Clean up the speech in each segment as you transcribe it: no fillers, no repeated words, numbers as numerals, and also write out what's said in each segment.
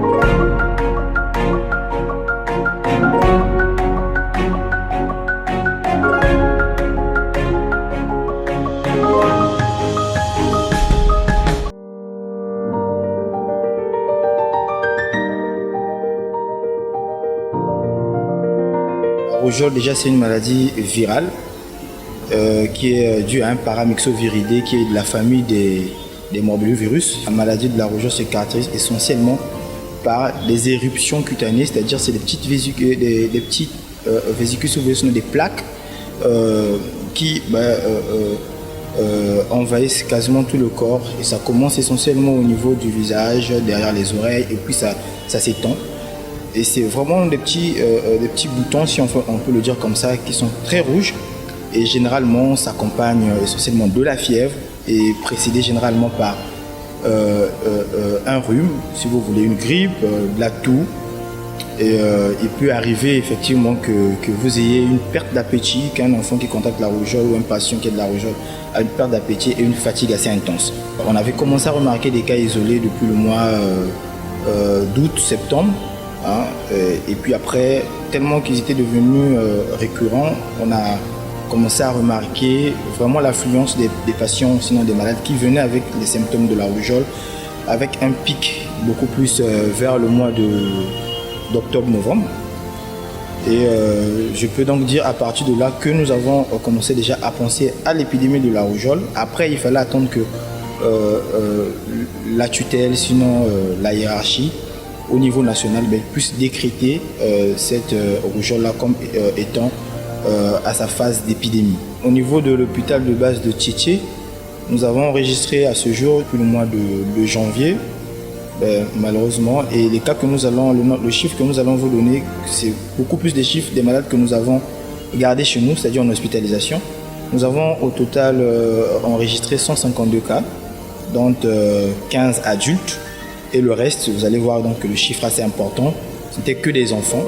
La rougeole, déjà, c'est une maladie virale qui est due à un paramyxoviridé qui est de la famille des morbillovirus. La maladie de la rougeole se caractérise essentiellement par des éruptions cutanées, c'est-à-dire c'est des petites vésicules sous des plaques qui envahissent quasiment tout le corps, et ça commence essentiellement au niveau du visage, derrière les oreilles, et puis ça s'étend. Et c'est vraiment des petits boutons, si on peut le dire comme ça, qui sont très rouges. Et généralement, ça accompagne essentiellement de la fièvre et précédé généralement par un rhume, si vous voulez, une grippe, de la toux. Et il peut arriver effectivement que vous ayez une perte d'appétit, qu'un enfant qui contacte la rougeole ou un patient qui a de la rougeole a une perte d'appétit et une fatigue assez intense. On avait commencé à remarquer des cas isolés depuis le mois d'août-septembre. Hein, et puis après, tellement qu'ils étaient devenus récurrents, on a commencé à remarquer vraiment l'affluence des patients, sinon des malades, qui venaient avec les symptômes de la rougeole, avec un pic beaucoup plus vers le mois d'octobre-novembre. Et je peux donc dire à partir de là que nous avons commencé déjà à penser à l'épidémie de la rougeole. Après, il fallait attendre que la tutelle, sinon la hiérarchie, au niveau national, puisse décréter cette rougeole-là comme étant à sa phase d'épidémie. Au niveau de l'hôpital de base de Tchétché, nous avons enregistré à ce jour, depuis le mois de janvier, malheureusement, et les cas que nous allons, le chiffre que nous allons vous donner, c'est beaucoup plus des chiffres des malades que nous avons gardés chez nous, c'est-à-dire en hospitalisation. Nous avons au total enregistré 152 cas, dont 15 adultes, et le reste, vous allez voir donc que le chiffre assez important, c'était que des enfants.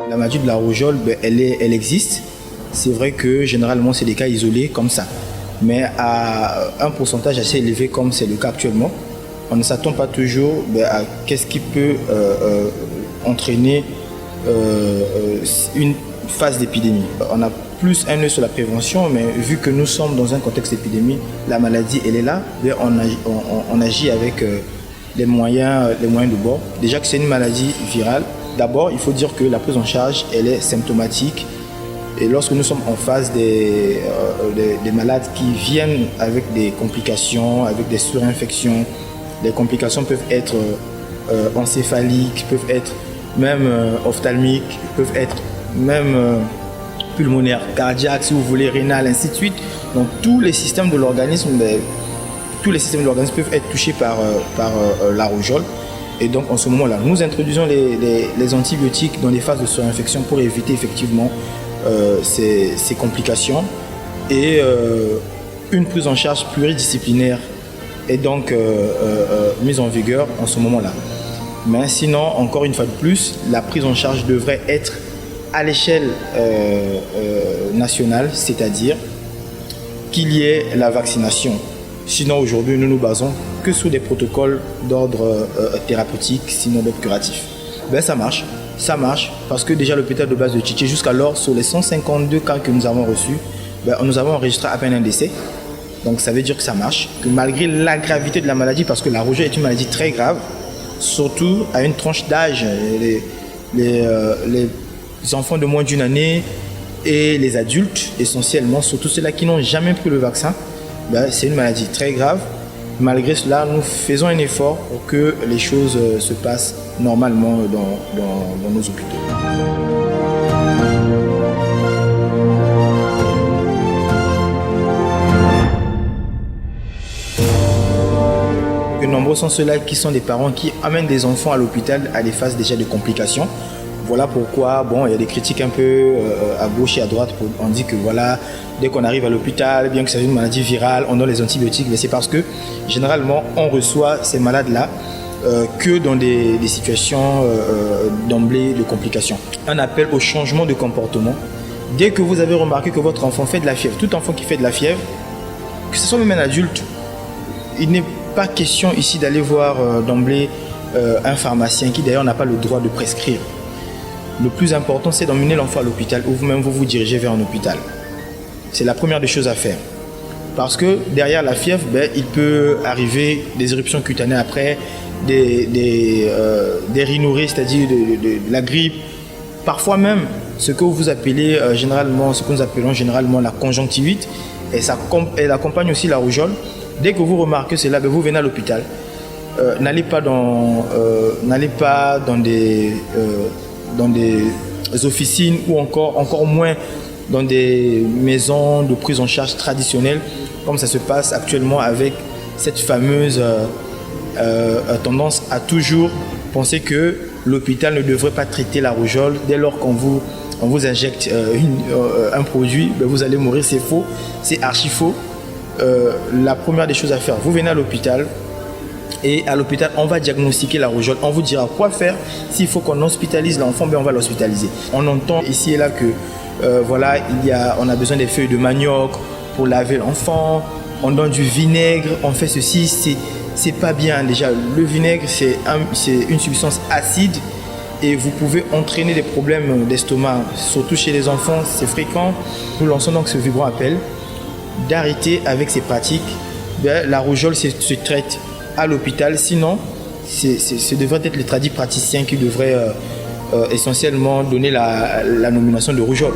La maladie de la rougeole, elle existe. C'est vrai que généralement, c'est des cas isolés comme ça. Mais à un pourcentage assez élevé comme c'est le cas actuellement, on ne s'attend pas toujours à qu'est-ce qui peut entraîner une phase d'épidémie. On a plus un œil sur la prévention, mais vu que nous sommes dans un contexte d'épidémie, la maladie elle est là, on agit avec les moyens de bord. Déjà que c'est une maladie virale, d'abord il faut dire que la prise en charge elle est symptomatique, et lorsque nous sommes en face des malades qui viennent avec des complications, avec des surinfections, les complications peuvent être encéphaliques, peuvent être même ophtalmiques, peuvent être même pulmonaire, cardiaque, si vous voulez, rénal, ainsi de suite. Donc tous les systèmes de l'organisme peuvent être touchés par la rougeole. Et donc en ce moment-là, nous introduisons les antibiotiques dans les phases de surinfection pour éviter effectivement ces complications. Et une prise en charge pluridisciplinaire est donc mise en vigueur en ce moment-là. Mais sinon, encore une fois de plus, la prise en charge devrait être à l'échelle nationale, c'est-à-dire qu'il y ait la vaccination. Sinon, aujourd'hui, nous nous basons que sur des protocoles d'ordre thérapeutique, sinon d'ordre curatif. Ça marche parce que déjà l'hôpital de base de Tchétché, jusqu'alors, sur les 152 cas que nous avons reçus, nous avons enregistré à peine un décès. Donc ça veut dire que ça marche, que malgré la gravité de la maladie, parce que la rougeole est une maladie très grave, surtout à une tranche d'âge, les enfants de moins d'une année et les adultes essentiellement, surtout ceux-là qui n'ont jamais pris le vaccin, c'est une maladie très grave. Malgré cela, nous faisons un effort pour que les choses se passent normalement dans nos hôpitaux. Nombreux sont ceux-là qui sont des parents qui amènent des enfants à l'hôpital à des phases déjà de complications. Voilà pourquoi, il y a des critiques un peu à gauche et à droite. On dit que voilà, dès qu'on arrive à l'hôpital, bien que c'est une maladie virale, on donne les antibiotiques. Mais c'est parce que généralement, on reçoit ces malades-là que dans des situations d'emblée de complications. Un appel au changement de comportement Dès que vous avez remarqué que votre enfant fait de la fièvre, tout enfant qui fait de la fièvre, que ce soit même un adulte, il n'est pas question ici d'aller voir d'emblée un pharmacien qui d'ailleurs n'a pas le droit de prescrire. Le plus important, c'est d'emmener l'enfant à l'hôpital ou vous-même vous dirigez vers un hôpital. C'est la première des choses à faire. Parce que derrière la fièvre, il peut arriver des éruptions cutanées après, des rhinorrhées, c'est-à-dire de la grippe. Parfois même, ce que vous appelez généralement, ce que nous appelons généralement la conjonctivite, et elle accompagne aussi la rougeole. Dès que vous remarquez cela, vous venez à l'hôpital. N'allez pas dans des officines ou encore moins dans des maisons de prise en charge traditionnelles, comme ça se passe actuellement avec cette fameuse tendance à toujours penser que l'hôpital ne devrait pas traiter la rougeole. Dès lors qu'on vous injecte un produit, vous allez mourir. C'est faux, c'est archi faux. La première des choses à faire, vous venez à l'hôpital. Et à l'hôpital, on va diagnostiquer la rougeole. On vous dira quoi faire. S'il faut qu'on hospitalise l'enfant, on va l'hospitaliser. On entend ici et là que on a besoin des feuilles de manioc pour laver l'enfant. On donne du vinaigre, on fait ceci. C'est pas bien. Déjà, le vinaigre, c'est une substance acide et vous pouvez entraîner des problèmes d'estomac, surtout chez les enfants. C'est fréquent. Nous lançons donc ce vibrant appel d'arrêter avec ces pratiques. La rougeole se traite à l'hôpital, sinon ce devrait être les tradipraticiens qui devraient essentiellement donner la nomination de rougeole.